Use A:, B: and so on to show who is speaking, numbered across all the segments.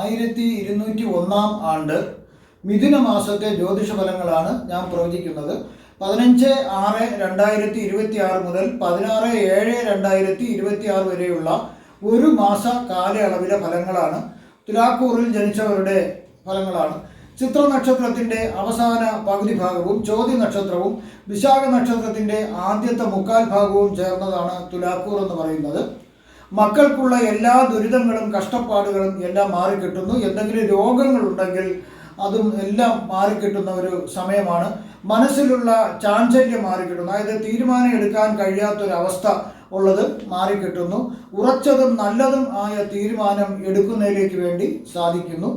A: 1201 ആണ്ട് മിഥുന മാസത്തെ ജ്യോതിഷ ഫലങ്ങളാണ് ഞാൻ പ്രവചിക്കുന്നത്. 15/6/2026 മുതൽ 16/7/2026 വരെയുള്ള ഒരു മാസ കാലയളവിലെ ഫലങ്ങളാണ്. തുലാക്കൂറിൽ ജനിച്ചവരുടെ ഫലങ്ങളാണ്. ചിത്ര നക്ഷത്രത്തിൻ്റെ അവസാന പകുതി ഭാഗവും ചോതി നക്ഷത്രവും വിശാഖ നക്ഷത്രത്തിൻ്റെ ആദ്യത്തെ മുക്കാൽ ഭാഗവും ചേർന്നതാണ് തുലാക്കൂർ എന്ന് പറയുന്നത്. മക്കൾക്കുള്ള എല്ലാ ദുരിതങ്ങളും കഷ്ടപ്പാടുകളും എല്ലാം മാറിക്കിട്ടുന്നു. എന്തെങ്കിലും രോഗങ്ങളുണ്ടെങ്കിൽ അതും എല്ലാം മാറിക്കിട്ടുന്ന ഒരു സമയമാണ്. മനസ്സിലുള്ള ചാഞ്ചല്യം മാറിക്കിട്ടുന്നു. അതായത് തീരുമാനം എടുക്കാൻ കഴിയാത്തൊരവസ്ഥ ഉള്ളത് മാറിക്കിട്ടുന്നു. ഉറച്ചതും നല്ലതും ആയ തീരുമാനം എടുക്കുന്നതിലേക്ക് വേണ്ടി സാധിക്കുന്നു.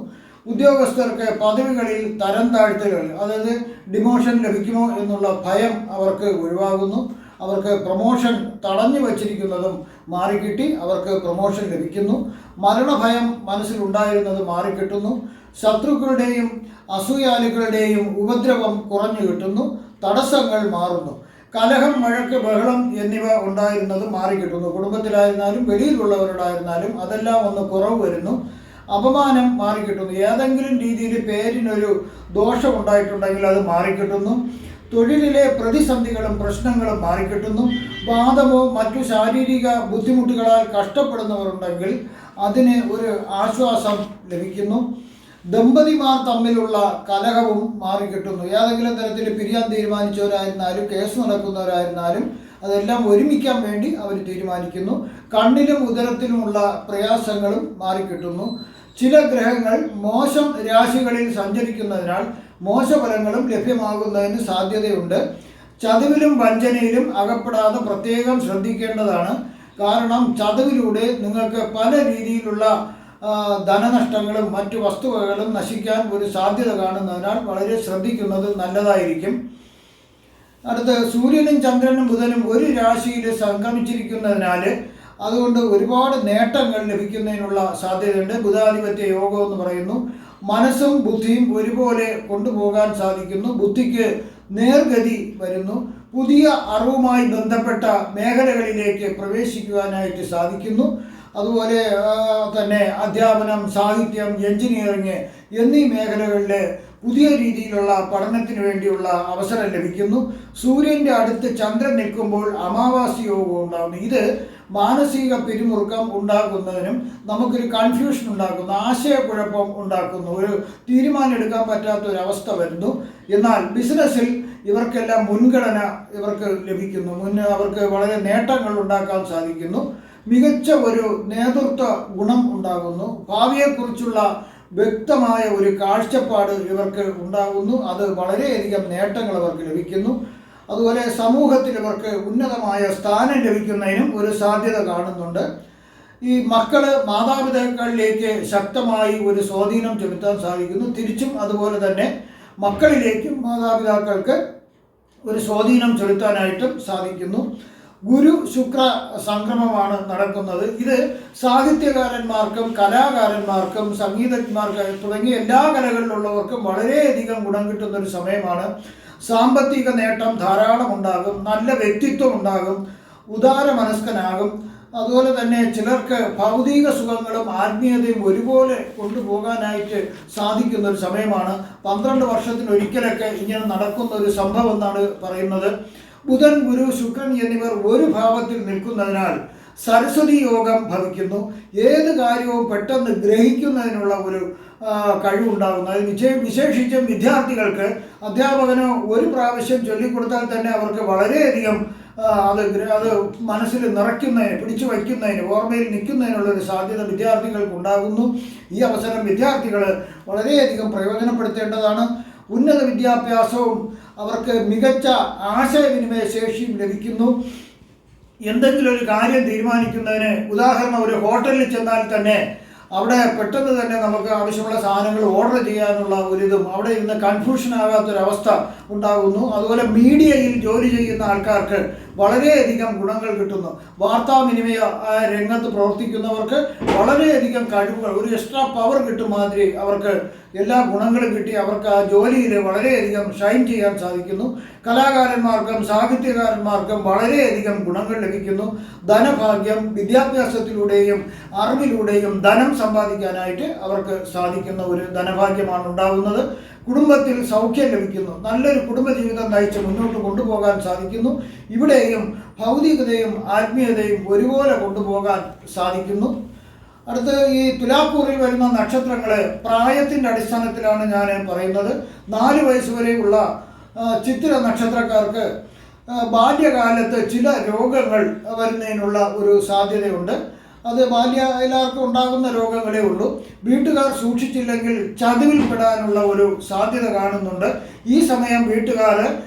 A: ഉദ്യോഗസ്ഥർക്ക് പദവികളിൽ തരം താഴ്ത്തലുകൾ, അതായത് ഡിമോഷൻ ലഭിക്കുമോ എന്നുള്ള ഭയം അവർക്ക് ഒഴിവാകുന്നു. അവർക്ക് പ്രൊമോഷൻ തടഞ്ഞു വച്ചിരിക്കുന്നതും മാറിക്കിട്ടി അവർക്ക് പ്രൊമോഷൻ ലഭിക്കുന്നു. മരണഭയം മനസ്സിലുണ്ടായിരുന്നത് മാറിക്കിട്ടുന്നു. ശത്രുക്കളുടെയും അസൂയാലുക്കളുടെയും ഉപദ്രവം കുറഞ്ഞു കിട്ടുന്നു. തടസ്സങ്ങൾ മാറുന്നു. കലഹം, വഴക്ക്, ബഹളം എന്നിവ ഉണ്ടായിരുന്നത് മാറിക്കിട്ടുന്നു. കുടുംബത്തിലായിരുന്നാലും വെളിയിലുള്ളവരോടായിരുന്നാലും അതെല്ലാം ഒന്ന് കുറവ് വരുന്നു. അപമാനം മാറിക്കിട്ടുന്നു. ഏതെങ്കിലും രീതിയിൽ പേരിനൊരു ദോഷം ഉണ്ടായിട്ടുണ്ടെങ്കിൽ അത് മാറിക്കിട്ടുന്നു. തൊഴിലിലെ പ്രതിസന്ധികളും പ്രശ്നങ്ങളും മാറിക്കിട്ടുന്നു. വാദമോ മറ്റു ശാരീരിക ബുദ്ധിമുട്ടുകളാൽ കഷ്ടപ്പെടുന്നവരുണ്ടെങ്കിൽ അതിന് ഒരു ആശ്വാസം ലഭിക്കുന്നു. ദമ്പതിമാർ തമ്മിലുള്ള കലഹവും മാറിക്കിട്ടുന്നു. ഏതെങ്കിലും തരത്തിൽ പിരിയാൻ തീരുമാനിച്ചവരായിരുന്നാലും കേസ് നടക്കുന്നവരായിരുന്നാലും അതെല്ലാം ഒരുമിക്കാൻ വേണ്ടി അവർ തീരുമാനിക്കുന്നു. കണ്ണിലും ഉദരത്തിലുമുള്ള പ്രയാസങ്ങളും മാറിക്കിട്ടുന്നു. ചില ഗ്രഹങ്ങൾ മോശം രാശികളിൽ സഞ്ചരിക്കുന്നതിനാൽ മോശഫലങ്ങളും ലഭ്യമാകുന്നതിന് സാധ്യതയുണ്ട്. ചതിവിലും വഞ്ചനയിലും അകപ്പെടാതെ പ്രത്യേകം ശ്രദ്ധിക്കേണ്ടതാണ്. കാരണം ചതിവിലൂടെ നിങ്ങൾക്ക് പല രീതിയിലുള്ള ധനനഷ്ടങ്ങളും മറ്റു വസ്തുവകകളും നശിക്കാൻ ഒരു സാധ്യത കാണുന്നതിനാൽ വളരെ ശ്രദ്ധിക്കുന്നത് നല്ലതായിരിക്കും. അടുത്ത് സൂര്യനും ചന്ദ്രനും ബുധനും ഒരു രാശിയിൽ സംഗമിച്ചിരിക്കുന്നതിനാൽ അതുകൊണ്ട് ഒരുപാട് നേട്ടങ്ങൾ ലഭിക്കുന്നതിനുള്ള സാധ്യതയുണ്ട്. ബുധാധിപത്യ യോഗം എന്ന് പറയുന്നു. മനസ്സും ബുദ്ധിയും ഒരുപോലെ കൊണ്ടുപോകാൻ സാധിക്കുന്നു. ബുദ്ധിക്ക് നേർഗതി വരുന്നു. പുതിയ അറിവുമായി ബന്ധപ്പെട്ട മേഖലകളിലേക്ക് പ്രവേശിക്കുവാനായിട്ട് സാധിക്കുന്നു. അതുപോലെ തന്നെ അധ്യാപനം, സാഹിത്യം, എഞ്ചിനീയറിങ് എന്നീ മേഖലകളിൽ പുതിയ രീതിയിലുള്ള പഠനത്തിന് വേണ്ടിയുള്ള അവസരം ലഭിക്കുന്നു. സൂര്യൻ്റെ അടുത്ത് ചന്ദ്രൻ നിൽക്കുമ്പോൾ അമാവാസി യോഗം ഉണ്ടാകുന്നു. ഇത് മാനസിക പിരിമുറുക്കം ഉണ്ടാക്കുന്നതിനും നമുക്കൊരു കൺഫ്യൂഷൻ ഉണ്ടാക്കുന്നു, ആശയക്കുഴപ്പം ഉണ്ടാക്കുന്നു, ഒരു തീരുമാനം എടുക്കാൻ പറ്റാത്തൊരവസ്ഥ വരുന്നു. എന്നാൽ ബിസിനസ്സിൽ ഇവർക്കെല്ലാം മുൻഗണന ഇവർക്ക് ലഭിക്കുന്നു. അവർക്ക് വളരെ നേട്ടങ്ങൾ ഉണ്ടാക്കാൻ സാധിക്കുന്നു. മികച്ച ഒരു നേതൃത്വ ഗുണം ഉണ്ടാകുന്നു. ഭാവിയെക്കുറിച്ചുള്ള വ്യക്തമായ ഒരു കാഴ്ചപ്പാട് ഇവർക്ക് ഉണ്ടാകുന്നു. അത് വളരെയധികം നേട്ടങ്ങൾ അവർക്ക് ലഭിക്കുന്നു. അതുപോലെ സമൂഹത്തിൽ ഇവർക്ക് ഉന്നതമായ സ്ഥാനം ലഭിക്കുന്നതിനും ഒരു സാധ്യത കാണുന്നുണ്ട്. ഈ മക്കള് മാതാപിതാക്കളിലേക്ക് ശക്തമായി ഒരു സ്വാധീനം ചെലുത്താൻ സാധിക്കുന്നു. തിരിച്ചും അതുപോലെ തന്നെ മക്കളിലേക്കും മാതാപിതാക്കൾക്ക് ഒരു സ്വാധീനം ചെലുത്താനായിട്ടും സാധിക്കുന്നു. ഗുരു ശുക്ര സംക്രമമാണ് നടക്കുന്നത്. ഇത് സാഹിത്യകാരന്മാർക്കും കലാകാരന്മാർക്കും സംഗീതജ്ഞന്മാർക്ക് തുടങ്ങിയ എല്ലാ കലകളിലുള്ളവർക്കും വളരെയധികം ഗുണം കിട്ടുന്ന ഒരു സമയമാണ്. സാമ്പത്തിക നേട്ടം ധാരാളം ഉണ്ടാകും. നല്ല വ്യക്തിത്വം ഉണ്ടാകും. ഉദാര മനസ്കനാകും. അതുപോലെ തന്നെ ചിലർക്ക് ഭൗതിക സുഖങ്ങളും ആത്മീയതയും ഒരുപോലെ കൊണ്ടുപോകാനായിട്ട് സാധിക്കുന്ന ഒരു സമയമാണ്. 12 വർഷത്തിലൊരിക്കലൊക്കെ ഇങ്ങനെ നടക്കുന്ന ഒരു സംഭവം എന്നാണ് പറയുന്നത്. ബുധൻ, ഗുരു, ശുക്രൻ എന്നിവർ ഒരു ഭാവത്തിൽ നിൽക്കുന്നതിനാൽ സരസ്വതി യോഗം ഭവിക്കുന്നു. ഏത് കാര്യവും പെട്ടെന്ന് ഗ്രഹിക്കുന്നതിനുള്ള ഒരു കഴിവുണ്ടാകുന്നു. അത് വിശേഷിച്ചും വിദ്യാർത്ഥികൾക്ക് അധ്യാപകനോ ഒരു പ്രാവശ്യം ചൊല്ലിക്കൊടുത്താൽ തന്നെ അവർക്ക് വളരെയധികം അത് മനസ്സിൽ നിറയ്ക്കുന്നതിന്, പിടിച്ചു വയ്ക്കുന്നതിന്, ഓർമ്മയിൽ നിൽക്കുന്നതിനുള്ളൊരു സാധ്യത വിദ്യാർത്ഥികൾക്ക് ഉണ്ടാകുന്നു. ഈ അവസരം വിദ്യാർത്ഥികൾ വളരെയധികം പ്രയോജനപ്പെടുത്തേണ്ടതാണ്. ഉന്നത വിദ്യാഭ്യാസവും അവർക്ക് മികച്ച ആശയവിനിമയ ശേഷിയും ലഭിക്കുന്നു. എന്തെങ്കിലും ഒരു കാര്യം തീരുമാനിക്കുന്നതിന്, ഉദാഹരണം ഒരു ഹോട്ടലിൽ ചെന്നാൽ തന്നെ അവിടെ പെട്ടെന്ന് തന്നെ നമുക്ക് ആവശ്യമുള്ള സാധനങ്ങൾ ഓർഡർ ചെയ്യാനുള്ള ഒരിതും അവിടെ ഇരുന്ന് കൺഫ്യൂഷൻ ആകാത്തൊരവസ്ഥ ഉണ്ടാകുന്നു. അതുപോലെ മീഡിയയിൽ ജോലി ചെയ്യുന്ന ആൾക്കാർക്ക് വളരെയധികം ഗുണങ്ങൾ കിട്ടുന്നു. വാർത്താവിനിമയ രംഗത്ത് പ്രവർത്തിക്കുന്നവർക്ക് വളരെയധികം കഴിവുകൾ, ഒരു എക്സ്ട്രാ പവർ കിട്ടും മാതിരി അവർക്ക് എല്ലാ ഗുണങ്ങളും കിട്ടി അവർക്ക് ആ ജോലിയിൽ വളരെയധികം ഷൈൻ ചെയ്യാൻ സാധിക്കുന്നു. കലാകാരന്മാർക്കും സാഹിത്യകാരന്മാർക്കും വളരെയധികം ഗുണങ്ങൾ ലഭിക്കുന്നു. ധനഭാഗ്യം, വിദ്യാഭ്യാസത്തിലൂടെയും അറിവിലൂടെയും ധനം സമ്പാദിക്കാനായിട്ട് അവർക്ക് സാധിക്കുന്ന ഒരു ധനഭാഗ്യമാണ് ഉണ്ടാകുന്നത്. കുടുംബത്തിൽ സൗഖ്യം ലഭിക്കുന്നു. നല്ലൊരു കുടുംബജീവിതം നയിച്ച് മുന്നോട്ട് കൊണ്ടുപോകാൻ സാധിക്കുന്നു. ഇവിടെയും ഭൗതികതയും ആത്മീയതയും ഒരുപോലെ കൊണ്ടുപോകാൻ സാധിക്കുന്നു. അടുത്ത് ഈ തുലാക്കൂറിൽ വരുന്ന നക്ഷത്രങ്ങൾ പ്രായത്തിൻ്റെ അടിസ്ഥാനത്തിലാണ് ഞാൻ പറയുന്നത്. 4 വയസ്സ് വരെയുള്ള ചിത്തിര നക്ഷത്രക്കാർക്ക് ബാല്യകാലത്ത് ചില രോഗങ്ങൾ വരുന്നതിനുള്ള ഒരു സാധ്യതയുണ്ട്. അത് എല്ലാവർക്കും ഉണ്ടാകുന്ന രോഗങ്ങളേ ഉള്ളൂ. വീട്ടുകാർ സൂക്ഷിച്ചില്ലെങ്കിൽ ചതിവിൽപ്പെടാനുള്ള ഒരു സാധ്യത കാണുന്നുണ്ട്. ഈ സമയം വീട്ടുകാർ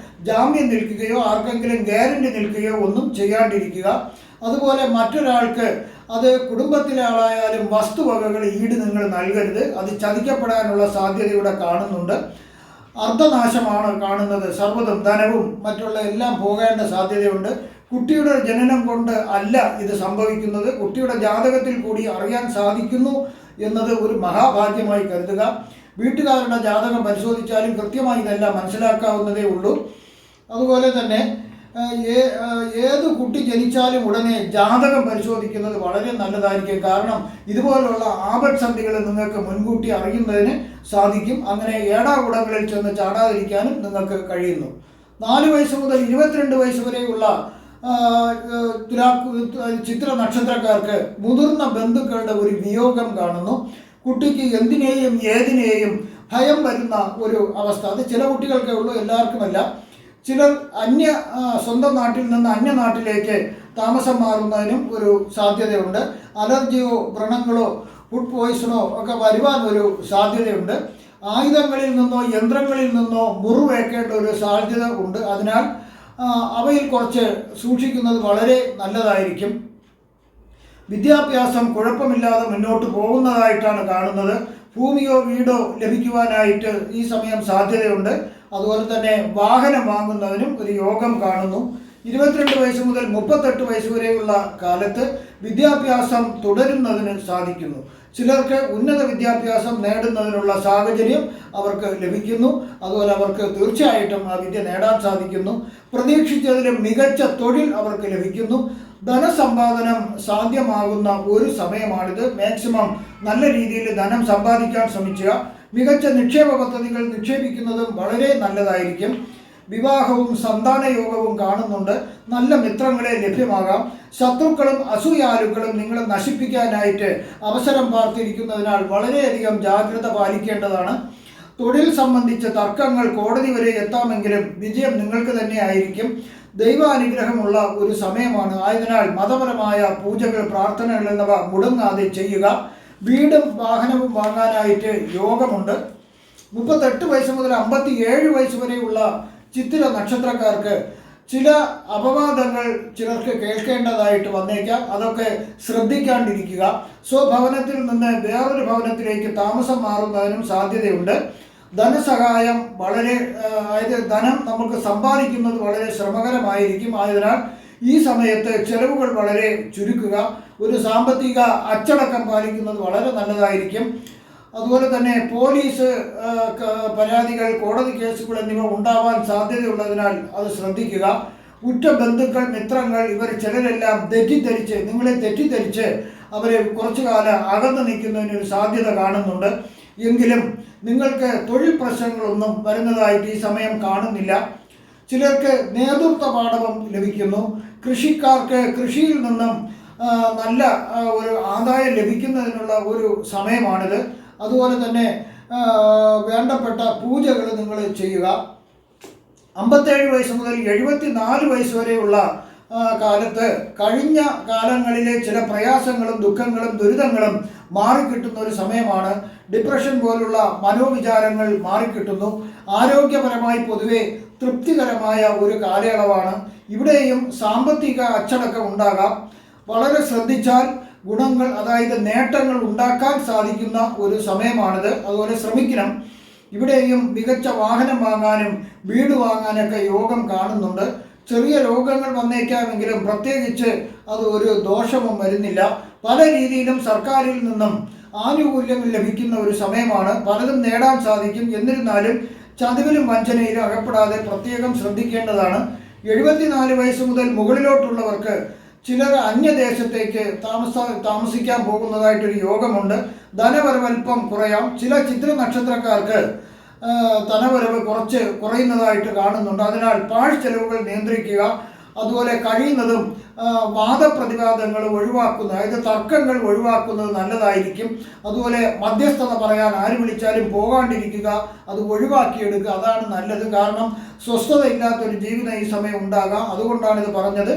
A: ജാമ്യം നിൽക്കുകയോ ആർക്കെങ്കിലും ഗ്യാരണ്ടി നിൽക്കുകയോ ഒന്നും ചെയ്യാണ്ടിരിക്കുക. അതുപോലെ മറ്റൊരാൾക്ക്, അത് കുടുംബത്തിലെ ആളായാലും വസ്തുവകകൾ ഈട് നിങ്ങൾ നൽകരുത്. അത് ചതിക്കപ്പെടാനുള്ള സാധ്യത ഇവിടെ കാണുന്നുണ്ട്. അർദ്ധനാശമാണ് കാണുന്നത്. സർവ്വതും ധനവും മറ്റുള്ള എല്ലാം പോകേണ്ട സാധ്യതയുണ്ട്. കുട്ടിയുടെ ജനനം കൊണ്ട് അല്ല ഇത് സംഭവിക്കുന്നത്. കുട്ടിയുടെ ജാതകത്തിൽ കൂടി അറിയാൻ സാധിക്കുന്നു എന്നത് ഒരു മഹാഭാഗ്യമായി കരുതുക. വീട്ടുകാരുടെ ജാതകം പരിശോധിച്ചാലും കൃത്യമായി ഇതെല്ലാം മനസ്സിലാക്കാവുന്നതേ ഉള്ളൂ. അതുപോലെ തന്നെ ഏത് കുട്ടി ജനിച്ചാലും ഉടനെ ജാതകം പരിശോധിക്കുന്നത് വളരെ നല്ലതായിരിക്കും. കാരണം ഇതുപോലുള്ള ആപത്സന്ധികൾ നിങ്ങൾക്ക് മുൻകൂട്ടി അറിയുന്നതിന് സാധിക്കും. അങ്ങനെ ഏടാകുടങ്ങളിൽ ചെന്ന് ചാടാതിരിക്കാനും നിങ്ങൾക്ക് കഴിയുന്നു. 4 വയസ്സ് മുതൽ 22 വയസ്സ് വരെയുള്ള ചിത്ര നക്ഷത്രക്കാർക്ക് മുതിർന്ന ബന്ധുക്കളുടെ ഒരു വിയോഗം കാണുന്നു. കുട്ടിക്ക് എന്തിനേയും ഏതിനേയും ഭയം വരുന്ന ഒരു അവസ്ഥ. അത് ചില കുട്ടികൾക്കേ ഉള്ളൂ, എല്ലാവർക്കുമല്ല. ചിലർ സ്വന്തം നാട്ടിൽ നിന്ന് അന്യനാട്ടിലേക്ക് താമസം മാറുന്നതിനും ഒരു സാധ്യതയുണ്ട്. അലർജിയോ വ്രണങ്ങളോ ഫുഡ് പോയിസണോ ഒക്കെ വരുവാൻ ഒരു സാധ്യതയുണ്ട്. ആയുധങ്ങളിൽ നിന്നോ യന്ത്രങ്ങളിൽ നിന്നോ മുറിവേക്കേണ്ട ഒരു സാധ്യത ഉണ്ട്. അതിനാൽ അവയിൽ കുറച്ച് സൂക്ഷിക്കുന്നത് വളരെ നല്ലതായിരിക്കും. വിദ്യാഭ്യാസം കുഴപ്പമില്ലാതെ മുന്നോട്ട് പോകുന്നതായിട്ടാണ് കാണുന്നത്. ഭൂമിയോ വീടോ ലഭിക്കുവാനായിട്ട് ഈ സമയം സാധ്യതയുണ്ട്. അതുപോലെ തന്നെ വാഹനം വാങ്ങുന്നതിനും ഒരു യോഗം കാണുന്നു. 22 വയസ്സ് മുതൽ 38 വയസ്സ് വരെയുള്ള കാലത്ത് വിദ്യാഭ്യാസം തുടരുന്നതിന് സാധിക്കുന്നു. ചിലർക്ക് ഉന്നത വിദ്യാഭ്യാസം നേടുന്നതിനുള്ള സാഹചര്യം അവർക്ക് ലഭിക്കുന്നു. അതുപോലെ അവർക്ക് തീർച്ചയായിട്ടും ആ വിദ്യ നേടാൻ സാധിക്കുന്നു. പ്രതീക്ഷിച്ചതിലും മികച്ച തൊഴിൽ അവർക്ക് ലഭിക്കുന്നു. ധനസമ്പാദനം സാധ്യമാകുന്ന ഒരു സമയമാണിത്. മാക്സിമം നല്ല രീതിയിൽ ധനം സമ്പാദിക്കാൻ ശ്രമിക്കുക. മികച്ച നിക്ഷേപ പദ്ധതികൾ നിക്ഷേപിക്കുന്നതും വളരെ നല്ലതായിരിക്കും. വിവാഹവും സന്താനയോഗവും കാണുന്നുണ്ട്. നല്ല മിത്രങ്ങളെ ലഭ്യമാകാം. ശത്രുക്കളും അസൂയാലുക്കളും നിങ്ങളെ നശിപ്പിക്കാനായിട്ട് അവസരം പാർത്തിരിക്കുന്നതിനാൽ വളരെയധികം ജാഗ്രത പാലിക്കേണ്ടതാണ്. തൊഴിൽ സംബന്ധിച്ച തർക്കങ്ങൾ കോടതി വരെ എത്താമെങ്കിലും വിജയം നിങ്ങൾക്ക് തന്നെ ആയിരിക്കും. ദൈവാനുഗ്രഹമുള്ള ഒരു സമയമാണ്. ആയതിനാൽ മതപരമായ പൂജകൾ, പ്രാർത്ഥനകൾ എന്നിവ മുടങ്ങാതെ ചെയ്യുക. വീടും വാഹനവും വാങ്ങാനായിട്ട് യോഗമുണ്ട്. 38 വയസ്സ് മുതൽ 57 വയസ്സ് വരെയുള്ള ചിത്തിര നക്ഷത്രക്കാർക്ക് ചില അപവാദങ്ങൾ ചിലർക്ക് കേൾക്കേണ്ടതായിട്ട് വന്നേക്കാം. അതൊക്കെ ശ്രദ്ധിക്കാണ്ടിരിക്കുക. സ്വഭവനത്തിൽ നിന്ന് വേറൊരു ഭവനത്തിലേക്ക് താമസം മാറുന്നതിനും സാധ്യതയുണ്ട്. ധനസഹായം അതായത് ധനം നമുക്ക് സമ്പാദിക്കുന്നത് വളരെ ശ്രമകരമായിരിക്കും. ആയതിനാൽ ഈ സമയത്ത് ചെലവുകൾ വളരെ ചുരുക്കുക. ഒരു സാമ്പത്തിക അച്ചടക്കം പാലിക്കുന്നത് വളരെ നല്ലതായിരിക്കും. അതുപോലെ തന്നെ പോലീസ് പരാതികൾ, കോടതി കേസുകൾ എന്നിവ ഉണ്ടാവാൻ സാധ്യതയുള്ളതിനാൽ അത് ശ്രദ്ധിക്കുക. ഉറ്റ ബന്ധുക്കൾ, മിത്രങ്ങൾ ഇവർ ചിലരെല്ലാം നിങ്ങളെ തെറ്റിദ്ധരിച്ച് അവരെ കുറച്ചു കാലം അകന്നു നിൽക്കുന്നതിനൊരു സാധ്യത കാണുന്നുണ്ട്. എങ്കിലും നിങ്ങൾക്ക് തൊഴിൽ പ്രശ്നങ്ങളൊന്നും വരുന്നതായിട്ട് ഈ സമയം കാണുന്നില്ല. ചിലർക്ക് നേതൃത്വ പാഠവും ലഭിക്കുന്നു. കൃഷിക്കാർക്ക് കൃഷിയിൽ നിന്നും നല്ല ഒരു ആദായം ലഭിക്കുന്നതിനുള്ള ഒരു സമയമാണിത്. അതുപോലെ തന്നെ വേണ്ടപ്പെട്ട പൂജകൾ നിങ്ങൾ ചെയ്യുക. 57 വയസ്സ് മുതൽ 74 വയസ്സ് വരെയുള്ള കാലത്ത് കഴിഞ്ഞ കാലങ്ങളിലെ ചില പ്രയാസങ്ങളും ദുഃഖങ്ങളും ദുരിതങ്ങളും മാറിക്കിട്ടുന്ന ഒരു സമയമാണ്. ഡിപ്രഷൻ പോലുള്ള മനോവിചാരങ്ങൾ മാറിക്കിട്ടുന്നു. ആരോഗ്യപരമായി പൊതുവെ തൃപ്തികരമായ ഒരു കാലയളവാണ്. ഇവിടെയും സാമ്പത്തിക അച്ചടക്കം ഉണ്ടാകാം. വളരെ ശ്രദ്ധിച്ചാൽ ഗുണങ്ങൾ, അതായത് നേട്ടങ്ങൾ ഉണ്ടാക്കാൻ സാധിക്കുന്ന ഒരു സമയമാണിത്. അതുപോലെ ശ്രമിക്കണം. ഇവിടെയും മികച്ച വാഹനം വാങ്ങാനും വീട് വാങ്ങാനൊക്കെ യോഗം കാണുന്നുണ്ട്. ചെറിയ രോഗങ്ങൾ വന്നേക്കാമെങ്കിലും പ്രത്യേകിച്ച് അത് ഒരു ദോഷവും വരുന്നില്ല. പല രീതിയിലും സർക്കാരിൽ നിന്നും ആനുകൂല്യങ്ങൾ ലഭിക്കുന്ന ഒരു സമയമാണ്. പലതും നേടാൻ സാധിക്കും. എന്നിരുന്നാലും ചതിവിലും വഞ്ചനയിലും അകപ്പെടാതെ പ്രത്യേകം ശ്രദ്ധിക്കേണ്ടതാണ്. 74 വയസ്സ് മുതൽ മുകളിലോട്ടുള്ളവർക്ക് ചിലർ അന്യദേശത്തേക്ക് താമസിക്കാൻ പോകുന്നതായിട്ടൊരു യോഗമുണ്ട്. ധനവരവൽപ്പം കുറയാം. ചില ചിത്ര നക്ഷത്രക്കാർക്ക് ധനവരവ് കുറച്ച് കുറയുന്നതായിട്ട് കാണുന്നുണ്ട്. അതിനാൽ പാഴ് ചെലവുകൾ നിയന്ത്രിക്കുക. അതുപോലെ കഴിയുന്നതും വാദപ്രതിവാദങ്ങൾ ഒഴിവാക്കുന്ന, അതായത് തർക്കങ്ങൾ ഒഴിവാക്കുന്നത് നല്ലതായിരിക്കും. അതുപോലെ മധ്യസ്ഥത പറയാൻ ആര് വിളിച്ചാലും പോകാണ്ടിരിക്കുക, അത് ഒഴിവാക്കിയെടുക്കുക, അതാണ് നല്ലത്. കാരണം സ്വസ്ഥതയില്ലാത്തൊരു ജീവിതം ഈ സമയം ഉണ്ടാകാം. അതുകൊണ്ടാണ് ഇത് പറഞ്ഞത്.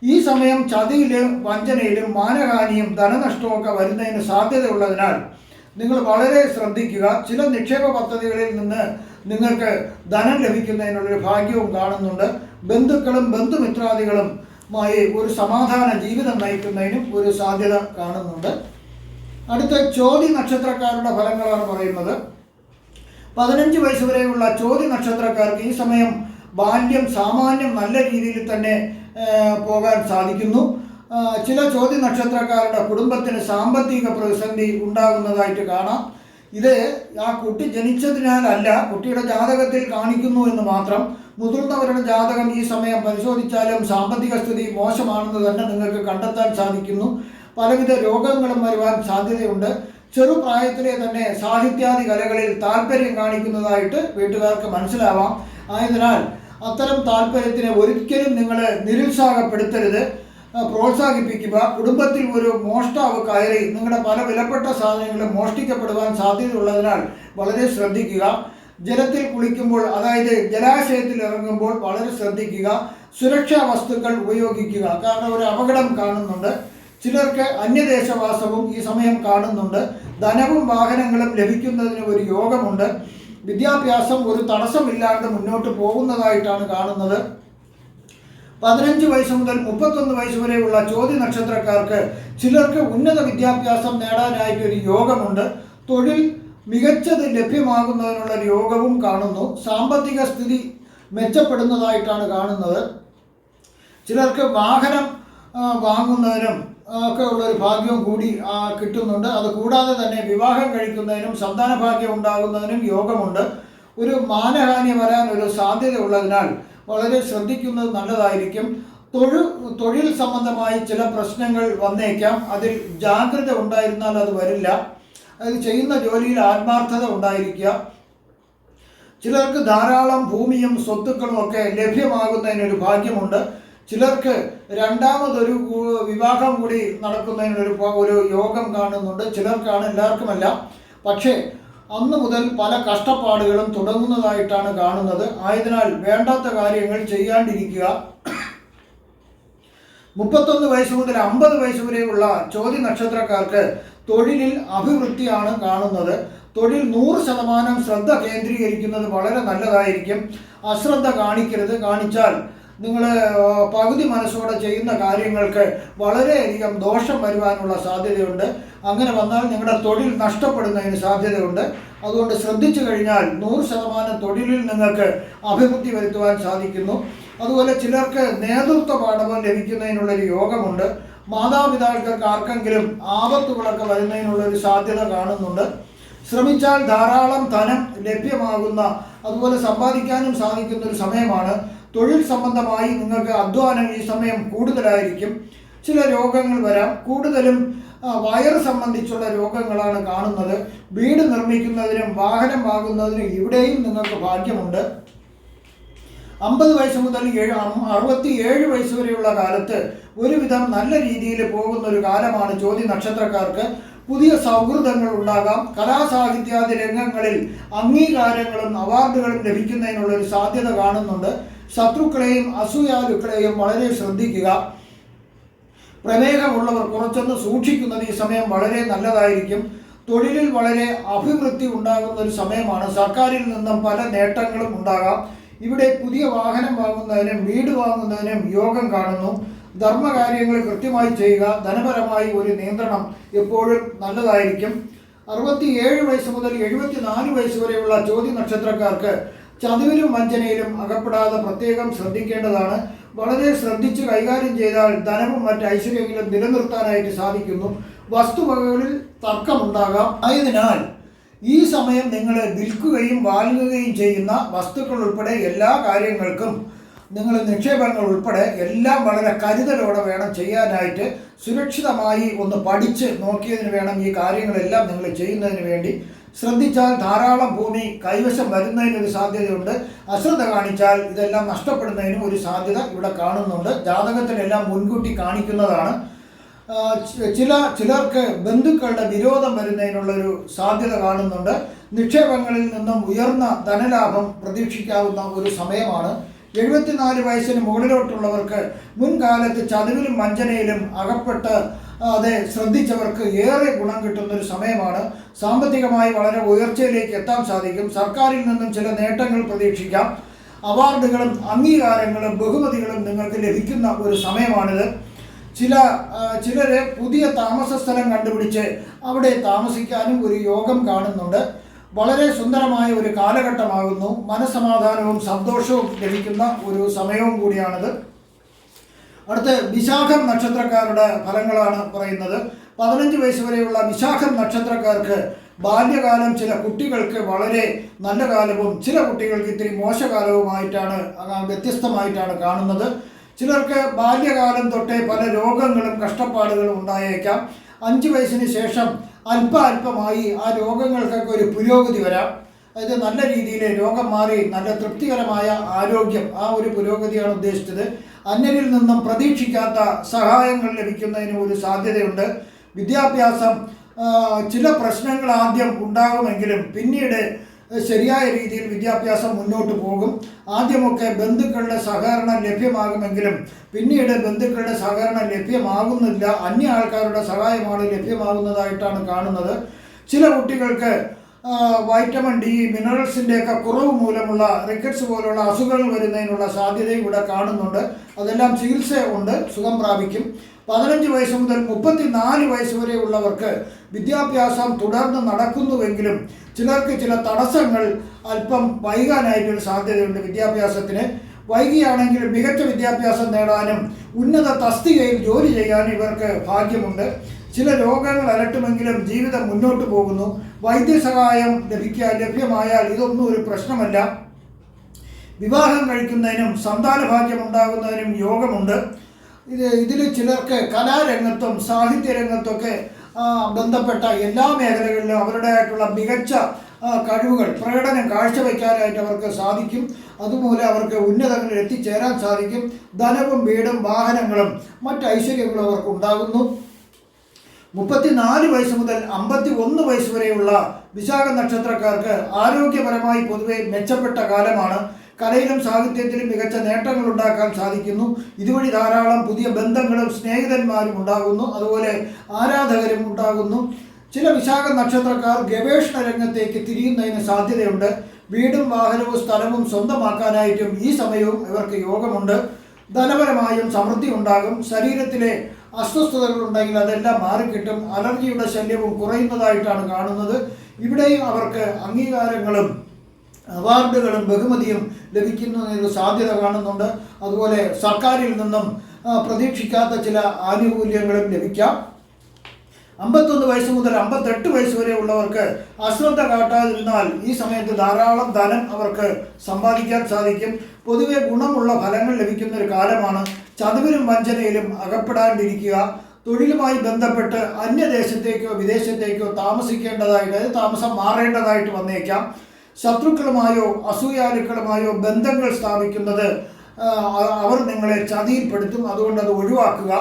A: ഈ സമയം ചതിയിലും വഞ്ചനയിലും മാനഹാനിയും ധനനഷ്ടമൊക്കെ വരുന്നതിന് സാധ്യതയുള്ളതിനാൽ നിങ്ങൾ വളരെ ശ്രദ്ധിക്കുക. ചില നിക്ഷേപ പദ്ധതികളിൽ നിന്ന് നിങ്ങൾക്ക് ധനം ലഭിക്കുന്നതിനുള്ളൊരു ഭാഗ്യവും കാണുന്നുണ്ട്. ബന്ധുക്കളും ബന്ധുമിത്രാദികളുമായി ഒരു സമാധാന ജീവിതം നയിക്കുന്നതിനും ഒരു സാധ്യത കാണുന്നുണ്ട്. അടുത്ത ചോതി നക്ഷത്രക്കാരുടെ ഫലങ്ങളാണ് പറയുന്നത്. 15 വയസ്സ് വരെയുള്ള ചോതി നക്ഷത്രക്കാർക്ക് ഈ സമയം ബാല്യം സാമാന്യം നല്ല രീതിയിൽ തന്നെ പോകാൻ സാധിക്കുന്നു. ചില ചോതി നക്ഷത്രക്കാരുടെ കുടുംബത്തിന് സാമ്പത്തിക പ്രതിസന്ധി ഉണ്ടാകുന്നതായിട്ട് കാണാം. ഇത് ആ കുട്ടി ജനിച്ചതിനാലല്ല, കുട്ടിയുടെ ജാതകത്തിൽ കാണിക്കുന്നു എന്ന് മാത്രം. മുതിർന്നവരുടെ ജാതകം ഈ സമയം പരിശോധിച്ചാലും സാമ്പത്തിക സ്ഥിതി മോശമാണെന്ന് തന്നെ നിങ്ങൾക്ക് കണ്ടെത്താൻ സാധിക്കുന്നു. പലവിധ രോഗങ്ങളും വരുവാൻ സാധ്യതയുണ്ട്. ചെറുപ്രായത്തിലെ തന്നെ സാഹിത്യാദി കലകളിൽ താല്പര്യം കാണിക്കുന്നതായിട്ട് വീട്ടുകാർക്ക് മനസ്സിലാവാം. ആയതിനാൽ അത്തരം താല്പര്യത്തിനെ ഒരിക്കലും നിങ്ങൾ നിരുത്സാഹപ്പെടുത്തരുത്, പ്രോത്സാഹിപ്പിക്കുക. കുടുംബത്തിൽ ഒരു മോഷ്ടാവ് കയറി നിങ്ങളുടെ പല വിലപ്പെട്ട സാധനങ്ങളും മോഷ്ടിക്കപ്പെടുവാൻ സാധ്യതയുള്ളതിനാൽ വളരെ ശ്രദ്ധിക്കുക. ജലത്തിൽ കുളിക്കുമ്പോൾ, അതായത് ജലാശയത്തിൽ ഇറങ്ങുമ്പോൾ വളരെ ശ്രദ്ധിക്കുക. സുരക്ഷാ വസ്തുക്കൾ ഉപയോഗിക്കുക. കാരണം ഒരു അപകടം കാണുന്നുണ്ട്. ചിലർക്ക് അന്യദേശവാസവും ഈ സമയം കാണുന്നുണ്ട്. ധനവും വാഹനങ്ങളും ലഭിക്കുന്നതിന് ഒരു യോഗമുണ്ട്. വിദ്യാഭ്യാസം ഒരു തടസ്സമില്ലാണ്ട് മുന്നോട്ട് പോകുന്നതായിട്ടാണ് കാണുന്നത്. 15 വയസ്സ് മുതൽ 31 വയസ്സ് വരെയുള്ള ചോതി നക്ഷത്രക്കാർക്ക് ചിലർക്ക് ഉന്നത വിദ്യാഭ്യാസം നേടാനായിട്ടൊരു യോഗമുണ്ട്. തൊഴിൽ മികച്ചത് ലഭ്യമാകുന്നതിനുള്ള ഒരു യോഗവും കാണുന്നു. സാമ്പത്തിക സ്ഥിതി മെച്ചപ്പെടുന്നതായിട്ടാണ് കാണുന്നത്. ചിലർക്ക് വാഹനം വാങ്ങുന്നതിനും ഒക്കെ ഉള്ളൊരു ഭാഗ്യവും കൂടി കിട്ടുന്നുണ്ട്. അത് കൂടാതെ തന്നെ വിവാഹം കഴിക്കുന്നതിനും സന്താന ഭാഗ്യം ഉണ്ടാകുന്നതിനും യോഗമുണ്ട്. ഒരു മാനഹാനി വരാൻ ഒരു സാധ്യത ഉള്ളതിനാൽ വളരെ ശ്രദ്ധിക്കുന്നത് നല്ലതായിരിക്കും. തൊഴിൽ സംബന്ധമായി ചില പ്രശ്നങ്ങൾ വന്നേക്കാം. അതിൽ ജാഗ്രത ഉണ്ടായിരുന്നാൽ അത് വരില്ല. അത് ചെയ്യുന്ന ജോലിയിൽ ആത്മാർത്ഥത ഉണ്ടായിരിക്കുക. ചിലർക്ക് ധാരാളം ഭൂമിയും സ്വത്തുക്കളും ഒക്കെ ലഭ്യമാകുന്നതിനൊരു ഭാഗ്യമുണ്ട്. ചിലർക്ക് രണ്ടാമതൊരു വിവാഹം കൂടി നടക്കുന്നതിനൊരു യോഗം കാണുന്നുണ്ട്. ചിലർക്കാണ്, എല്ലാവർക്കുമല്ല. പക്ഷേ അന്ന് മുതൽ പല കഷ്ടപ്പാടുകളും തുടങ്ങുന്നതായിട്ടാണ് കാണുന്നത്. ആയതിനാൽ വേണ്ടാത്ത കാര്യങ്ങൾ ചെയ്യാണ്ടിരിക്കുക. 31 വയസ്സ് മുതൽ 50 വയസ്സ് വരെയുള്ള ചോതി നക്ഷത്രക്കാർക്ക് തൊഴിലിൽ അഭിവൃദ്ധിയാണ് കാണുന്നത്. തൊഴിൽ 100% ശ്രദ്ധ കേന്ദ്രീകരിക്കുന്നത് വളരെ നല്ലതായിരിക്കും. അശ്രദ്ധ കാണിക്കരുത്. കാണിച്ചാൽ നിങ്ങൾ പകുതി മനസ്സോടെ ചെയ്യുന്ന കാര്യങ്ങൾക്ക് വളരെയധികം ദോഷം വരുവാനുള്ള സാധ്യതയുണ്ട്. അങ്ങനെ വന്നാൽ നിങ്ങളുടെ തൊഴിൽ നഷ്ടപ്പെടുന്നതിന് സാധ്യതയുണ്ട്. അതുകൊണ്ട് ശ്രദ്ധിച്ചു കഴിഞ്ഞാൽ 100% തൊഴിലിൽ നിങ്ങൾക്ക് അഭിവൃദ്ധി വരുത്തുവാൻ സാധിക്കുന്നു. അതുപോലെ ചിലർക്ക് നേതൃത്വ പാഠവും ലഭിക്കുന്നതിനുള്ളൊരു യോഗമുണ്ട്. മാതാപിതാക്കൾക്ക് ആർക്കെങ്കിലും ആപത്തുകളൊക്കെ വരുന്നതിനുള്ളൊരു സാധ്യത കാണുന്നുണ്ട്. ശ്രമിച്ചാൽ ധാരാളം ധനം ലഭ്യമാകുന്ന, അതുപോലെ സമ്പാദിക്കാനും സാധിക്കുന്ന ഒരു സമയമാണ്. തൊഴിൽ സംബന്ധമായി നിങ്ങൾക്ക് അധ്വാനം ഈ സമയം കൂടുതലായിരിക്കും. ചില രോഗങ്ങൾ വരാം. കൂടുതലും വയറ് സംബന്ധിച്ചുള്ള രോഗങ്ങളാണ് കാണുന്നത്. വീട് നിർമ്മിക്കുന്നതിനും വാഹനം വാങ്ങുന്നതിനും ഇവിടെയും നിങ്ങൾക്ക് ഭാഗ്യമുണ്ട്. 50 വയസ്സ് മുതൽ 67 വയസ്സ് വരെയുള്ള കാലത്ത് ഒരുവിധം നല്ല രീതിയിൽ പോകുന്ന ഒരു കാലമാണ് ചോതി നക്ഷത്രക്കാർക്ക്. പുതിയ സൗഹൃദങ്ങൾ ഉണ്ടാകാം. കലാസാഹിത്യാദി രംഗങ്ങളിൽ അംഗീകാരങ്ങളും അവാർഡുകളും ലഭിക്കുന്നതിനുള്ളൊരു സാധ്യത കാണുന്നുണ്ട്. ശത്രുക്കളെയും അസൂയാലുക്കളെയും വളരെ ശ്രദ്ധിക്കുക. പ്രമേഹമുള്ളവർ കുറച്ചൊന്ന് സൂക്ഷിക്കുന്നത് ഈ സമയം വളരെ നല്ലതായിരിക്കും. തൊഴിലിൽ വളരെ അഭിവൃദ്ധി ഉണ്ടാകുന്ന ഒരു സമയമാണ്. സർക്കാരിൽ നിന്നും പല നേട്ടങ്ങളും ഉണ്ടാകാം. ഇവിടെ പുതിയ വാഹനം വാങ്ങുന്നതിനും വീട് വാങ്ങുന്നതിനും യോഗം കാണുന്നു. ധർമ്മകാര്യങ്ങൾ കൃത്യമായി ചെയ്യുക. ധനപരമായി ഒരു നിയന്ത്രണം എപ്പോഴും നല്ലതായിരിക്കും. 67 വയസ്സ് മുതൽ 74 വയസ്സ് വരെയുള്ള ചോദ്യ നക്ഷത്രക്കാർക്ക് ചതിവിലും വഞ്ചനയിലും അകപ്പെടാതെ പ്രത്യേകം ശ്രദ്ധിക്കേണ്ടതാണ്. വളരെ ശ്രദ്ധിച്ച് കൈകാര്യം ചെയ്താൽ ധനവും മറ്റ് ഐശ്വര്യങ്ങളും നിലനിർത്താനായിട്ട് സാധിക്കുന്നു. വസ്തുവകകളിൽ തർക്കമുണ്ടാകാം. ആയതിനാൽ ഈ സമയം നിങ്ങൾ വിൽക്കുകയും വാങ്ങുകയും ചെയ്യുന്ന വസ്തുക്കൾ ഉൾപ്പെടെ എല്ലാ കാര്യങ്ങൾക്കും നിങ്ങൾ നിക്ഷേപങ്ങൾ ഉൾപ്പെടെ എല്ലാം വളരെ കരുതലോടെ വേണം ചെയ്യാനായിട്ട്. സുരക്ഷിതമായി ഒന്ന് പഠിച്ച് നോക്കിയതിന് വേണം ഈ കാര്യങ്ങളെല്ലാം നിങ്ങൾ ചെയ്യുന്നതിന് വേണ്ടി. ശ്രദ്ധിച്ചാൽ ധാരാളം ഭൂമി കൈവശം വരുന്നതിനൊരു സാധ്യതയുണ്ട്. അശ്രദ്ധ കാണിച്ചാൽ ഇതെല്ലാം നഷ്ടപ്പെടുന്നതിനും ഒരു സാധ്യത ഇവിടെ കാണുന്നുണ്ട്. ജാതകത്തിലെല്ലാം മുൻകൂട്ടി കാണിക്കുന്നതാണ്. ചിലർക്ക് ബന്ധുക്കളുടെ വിരോധം വരുന്നതിനുള്ളൊരു സാധ്യത കാണുന്നുണ്ട്. നിക്ഷേപങ്ങളിൽ നിന്നും ഉയർന്ന ധനലാഭം പ്രതീക്ഷിക്കാവുന്ന ഒരു സമയമാണ്. 74 വയസ്സിന് മുകളിലോട്ടുള്ളവർക്ക് മുൻകാലത്ത് ചതിവിലും വഞ്ചനയിലും അകപ്പെട്ട് അത് ശ്രദ്ധിച്ചവർക്ക് ഏറെ ഗുണം കിട്ടുന്നൊരു സമയമാണ്. സാമ്പത്തികമായി വളരെ ഉയർച്ചയിലേക്ക് എത്താൻ സാധിക്കും. സർക്കാരിൽ നിന്നും ചില നേട്ടങ്ങൾ പ്രതീക്ഷിക്കാം. അവാർഡുകളും അംഗീകാരങ്ങളും ബഹുമതികളും നിങ്ങൾക്ക് ലഭിക്കുന്ന ഒരു സമയമാണിത്. ചിലരെ പുതിയ താമസ സ്ഥലം കണ്ടുപിടിച്ച് അവിടെ താമസിക്കാനും ഒരു യോഗം കാണുന്നുണ്ട്. വളരെ സുന്ദരമായ ഒരു കാലഘട്ടമാകുന്നു. മനസ്സമാധാനവും സന്തോഷവും ലഭിക്കുന്ന ഒരു സമയവും കൂടിയാണിത്. അടുത്ത് വിശാഖം നക്ഷത്രക്കാരുടെ ഫലങ്ങളാണ് പറയുന്നത്. 15 വയസ്സ് വരെയുള്ള വിശാഖം നക്ഷത്രക്കാർക്ക് ബാല്യകാലം ചില കുട്ടികൾക്ക് വളരെ നല്ല കാലവും ചില കുട്ടികൾക്ക് ഇത്തിരി മോശകാലവുമായിട്ടാണ് വ്യത്യസ്തമായിട്ടാണ് കാണുന്നത്. ചിലർക്ക് ബാല്യകാലം തൊട്ടേ പല രോഗങ്ങളും കഷ്ടപ്പാടുകളും ഉണ്ടായേക്കാം. 5 വയസ്സിന് ശേഷം അല്പമായി ആ രോഗങ്ങൾക്കൊക്കെ ഒരു പുരോഗതി വരാം. അതായത് നല്ല രീതിയിൽ രോഗം മാറി നല്ല തൃപ്തികരമായ ആരോഗ്യം, ആ ഒരു പുരോഗതിയാണ് ഉദ്ദേശിച്ചത്. അന്യരിൽ നിന്നും പ്രതീക്ഷിക്കാത്ത സഹായങ്ങൾ ലഭിക്കുന്നതിന് ഒരു സാധ്യതയുണ്ട്. വിദ്യാഭ്യാസം ചില പ്രശ്നങ്ങൾ ആദ്യം ഉണ്ടാകുമെങ്കിലും പിന്നീട് ശരിയായ രീതിയിൽ വിദ്യാഭ്യാസം മുന്നോട്ട് പോകും. ആദ്യമൊക്കെ ബന്ധുക്കളുടെ സഹകരണം ലഭ്യമാകുമെങ്കിലും പിന്നീട് ബന്ധുക്കളുടെ സഹകരണം ലഭ്യമാകുന്നില്ല. അന്യ ആൾക്കാരുടെ സഹായമാണ് ലഭ്യമാകുന്നതായിട്ടാണ് കാണുന്നത്. ചില കുട്ടികൾക്ക് വൈറ്റമിൻ ഡി, മിനറൽസിൻ്റെയൊക്കെ കുറവ് മൂലമുള്ള റിക്കറ്റ്സ് പോലുള്ള അസുഖങ്ങൾ വരുന്നതിനുള്ള സാധ്യതയും ഇവിടെ കാണുന്നുണ്ട്. അതെല്ലാം ചികിത്സ കൊണ്ട് സുഖം പ്രാപിക്കും. 15 വയസ്സ് മുതൽ 34 വയസ്സ് വരെ ഉള്ളവർക്ക് വിദ്യാഭ്യാസം തുടർന്ന് നടക്കുന്നുവെങ്കിലും ചിലർക്ക് ചില തടസ്സങ്ങൾ അല്പം വൈകാനായിട്ടൊരു സാധ്യതയുണ്ട്. വിദ്യാഭ്യാസത്തിന് വൈകിയാണെങ്കിൽ മികച്ച വിദ്യാഭ്യാസം നേടാനും ഉന്നത തസ്തികയിൽ ജോലി ചെയ്യാനും ഇവർക്ക് ഭാഗ്യമുണ്ട്. ചില രോഗങ്ങൾ അലട്ടുമെങ്കിലും ജീവിതം മുന്നോട്ട് പോകുന്നു. വൈദ്യസഹായം ലഭ്യമായാൽ ഇതൊന്നും ഒരു പ്രശ്നമല്ല. വിവാഹം കഴിക്കുന്നതിനും സന്താനഭാഗ്യം ഉണ്ടാകുന്നതിനും യോഗമുണ്ട്. ഇതിൽ ചിലർക്ക് കലാരംഗത്തും സാഹിത്യരംഗത്തൊക്കെ ബന്ധപ്പെട്ട എല്ലാ മേഖലകളിലും അവരുടേതായിട്ടുള്ള മികച്ച കഴിവുകൾ പ്രകടനം കാഴ്ചവെക്കാനായിട്ട് അവർക്ക് സാധിക്കും. അതുമൂലം അവർക്ക് ഉന്നതങ്ങളിൽ എത്തിച്ചേരാൻ സാധിക്കും. ധനവും വീടും വാഹനങ്ങളും മറ്റ് ഐശ്വര്യങ്ങളും അവർക്ക് ഉണ്ടാകുന്നു. 34 വയസ്സ് മുതൽ 51 വയസ്സ് വരെയുള്ള വിശാഖ നക്ഷത്രക്കാർക്ക് ആരോഗ്യപരമായി പൊതുവെ മെച്ചപ്പെട്ട കാലമാണ്. കലയിലും സാഹിത്യത്തിലും മികച്ച നേട്ടങ്ങൾ ഉണ്ടാക്കാൻ സാധിക്കുന്നു. ഇതുവഴി ധാരാളം പുതിയ ബന്ധങ്ങളും സ്നേഹിതന്മാരും ഉണ്ടാകുന്നു. അതുപോലെ ആരാധകരും ഉണ്ടാകുന്നു. ചില വിശാഖ നക്ഷത്രക്കാർ ഗവേഷണ രംഗത്തേക്ക് തിരിയുന്നതിന് സാധ്യതയുണ്ട്. വീടും വാഹനവും സ്ഥലവും സ്വന്തമാക്കാനായിട്ടും ഈ സമയവും ഇവർക്ക് യോഗമുണ്ട്. ധനപരമായും സമൃദ്ധി ഉണ്ടാകും. ശരീരത്തിലെ അസ്വസ്ഥതകൾ ഉണ്ടെങ്കിൽ അതെല്ലാം മാറിക്കിട്ടും. അലർജിയുടെ ശല്യവും കുറയുന്നതായിട്ടാണ് കാണുന്നത്. ഇവിടെയും അവർക്ക് അംഗീകാരങ്ങളും അവാർഡുകളും ബഹുമതിയും ലഭിക്കുന്നതിനൊരു സാധ്യത കാണുന്നുണ്ട്. അതുപോലെ സർക്കാരിൽ നിന്നും പ്രതീക്ഷിക്കാത്ത ചില ആനുകൂല്യങ്ങളും ലഭിക്കാം. 51 വയസ്സ് മുതൽ 58 വയസ്സ് വരെ ഉള്ളവർക്ക് അശ്രദ്ധ കാട്ടാതിരുന്നാൽ ഈ സമയത്ത് ധാരാളം ധനം അവർക്ക് സമ്പാദിക്കാൻ സാധിക്കും. പൊതുവെ ഗുണമുള്ള ഫലങ്ങൾ ലഭിക്കുന്ന ഒരു കാലമാണ്. ചതിവിലും വഞ്ചനയിലും അകപ്പെടാണ്ടിരിക്കുക. തൊഴിലുമായി ബന്ധപ്പെട്ട് അന്യദേശത്തേക്കോ വിദേശത്തേക്കോ താമസം മാറേണ്ടതായിട്ട് വന്നേക്കാം. ശത്രുക്കളുമായോ അസൂയാലുക്കളുമായോ ബന്ധങ്ങൾ സ്ഥാപിക്കുന്നത് അവർ നിങ്ങളെ ചതിയിൽപ്പെടുത്തും. അതുകൊണ്ട് അത് ഒഴിവാക്കുക.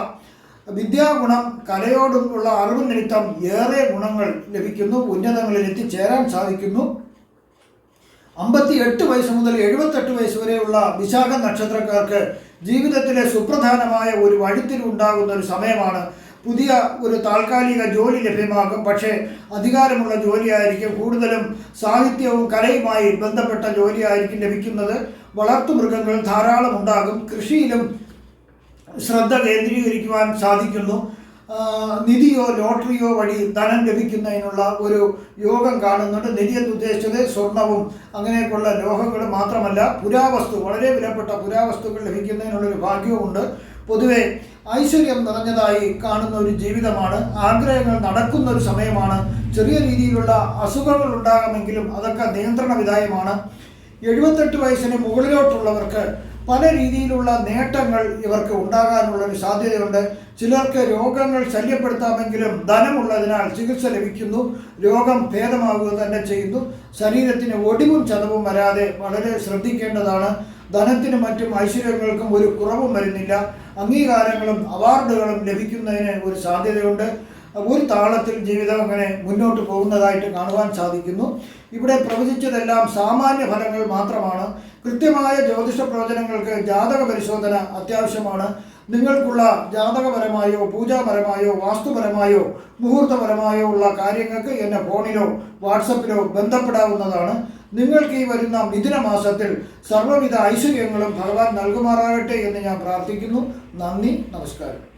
A: വിദ്യാഗുണം, കലയോടുള്ള അറിവ് നിമിത്തം ഏറെ ഗുണങ്ങൾ ലഭിക്കുന്നു. ഉന്നതങ്ങളിൽ എത്തിച്ചേരാൻ സാധിക്കുന്നു. 58 വയസ്സ് മുതൽ 78 വയസ്സ് വരെയുള്ള വിശാഖ നക്ഷത്രക്കാർക്ക് ജീവിതത്തിലെ സുപ്രധാനമായ ഒരു വഴിത്തിരിവുണ്ടാകുന്ന ഒരു സമയമാണ്. പുതിയ ഒരു താൽക്കാലിക ജോലി ലഭ്യമാകും. പക്ഷേ അധികാരമുള്ള ജോലിയായിരിക്കും. കൂടുതലും സാഹിത്യവും കലയുമായി ബന്ധപ്പെട്ട ജോലിയായിരിക്കും ലഭിക്കുന്നത്. വളർത്തുമൃഗങ്ങൾ ധാരാളം ഉണ്ടാകും. കൃഷിയിലും ശ്രദ്ധ കേന്ദ്രീകരിക്കുവാൻ സാധിക്കുന്നു. നിധിയോ ലോട്ടറിയോ വഴി ധനം ലഭിക്കുന്നതിനുള്ള ഒരു യോഗം കാണുന്നുണ്ട്. നിധി എന്ന് ഉദ്ദേശിച്ചത് സ്വർണവും അങ്ങനെയൊക്കെയുള്ള ലോഹങ്ങൾ മാത്രമല്ല, പുരാവസ്തു, വളരെ വിലപ്പെട്ട പുരാവസ്തുക്കൾ ലഭിക്കുന്നതിനുള്ളൊരു ഭാഗ്യവുമുണ്ട്. പൊതുവെ ഐശ്വര്യം നിറഞ്ഞതായി കാണുന്ന ഒരു ജീവിതമാണ്. ആഗ്രഹങ്ങൾ നടക്കുന്ന ഒരു സമയമാണ്. ചെറിയ രീതിയിലുള്ള അസുഖങ്ങൾ ഉണ്ടാകാമെങ്കിലും അതൊക്കെ നിയന്ത്രണ വിധേയമാണ്. 78 വയസ്സിന് മുകളിലോട്ടുള്ളവർക്ക് പല രീതിയിലുള്ള നേട്ടങ്ങൾ ഇവർക്ക് ഉണ്ടാകാനുള്ളൊരു സാധ്യതയുണ്ട്. ചിലർക്ക് രോഗങ്ങൾ ശല്യപ്പെടുത്താമെങ്കിലും ധനമുള്ളതിനാൽ ചികിത്സ ലഭിക്കുന്നു, രോഗം ഭേദമാകുക തന്നെ ചെയ്യുന്നു. ശരീരത്തിന് ഒടിവും ചതവും വരാതെ വളരെ ശ്രദ്ധിക്കേണ്ടതാണ്. ധനത്തിനും മറ്റും ഐശ്വര്യങ്ങൾക്കും ഒരു കുറവും വരുന്നില്ല. അംഗീകാരങ്ങളും അവാർഡുകളും ലഭിക്കുന്നതിന് ഒരു സാധ്യതയുണ്ട്. ഒരു താളത്തിൽ ജീവിതം അങ്ങനെ മുന്നോട്ട് പോകുന്നതായിട്ട് കാണുവാൻ സാധിക്കുന്നു. ഇവിടെ പ്രവചിച്ചതെല്ലാം സാമാന്യ ഫലങ്ങൾ മാത്രമാണ്. കൃത്യമായ ജ്യോതിഷ പ്രവചനങ്ങൾക്ക് ജാതക പരിശോധന അത്യാവശ്യമാണ്. നിങ്ങൾക്കുള്ള ജാതകപരമായോ പൂജാപരമായോ വാസ്തുപരമായോ മുഹൂർത്തപരമായോ ഉള്ള കാര്യങ്ങൾക്ക് എന്നെ ഫോണിലോ വാട്സപ്പിലോ ബന്ധപ്പെടാവുന്നതാണ്. നിങ്ങൾക്ക് ഈ വരുന്ന മിഥുന മാസത്തിൽ സർവ്വവിധ ഐശ്വര്യങ്ങളും ഭഗവാൻ നൽകുമാറാകട്ടെ എന്ന് ഞാൻ പ്രാർത്ഥിക്കുന്നു. നന്ദി, നമസ്കാരം.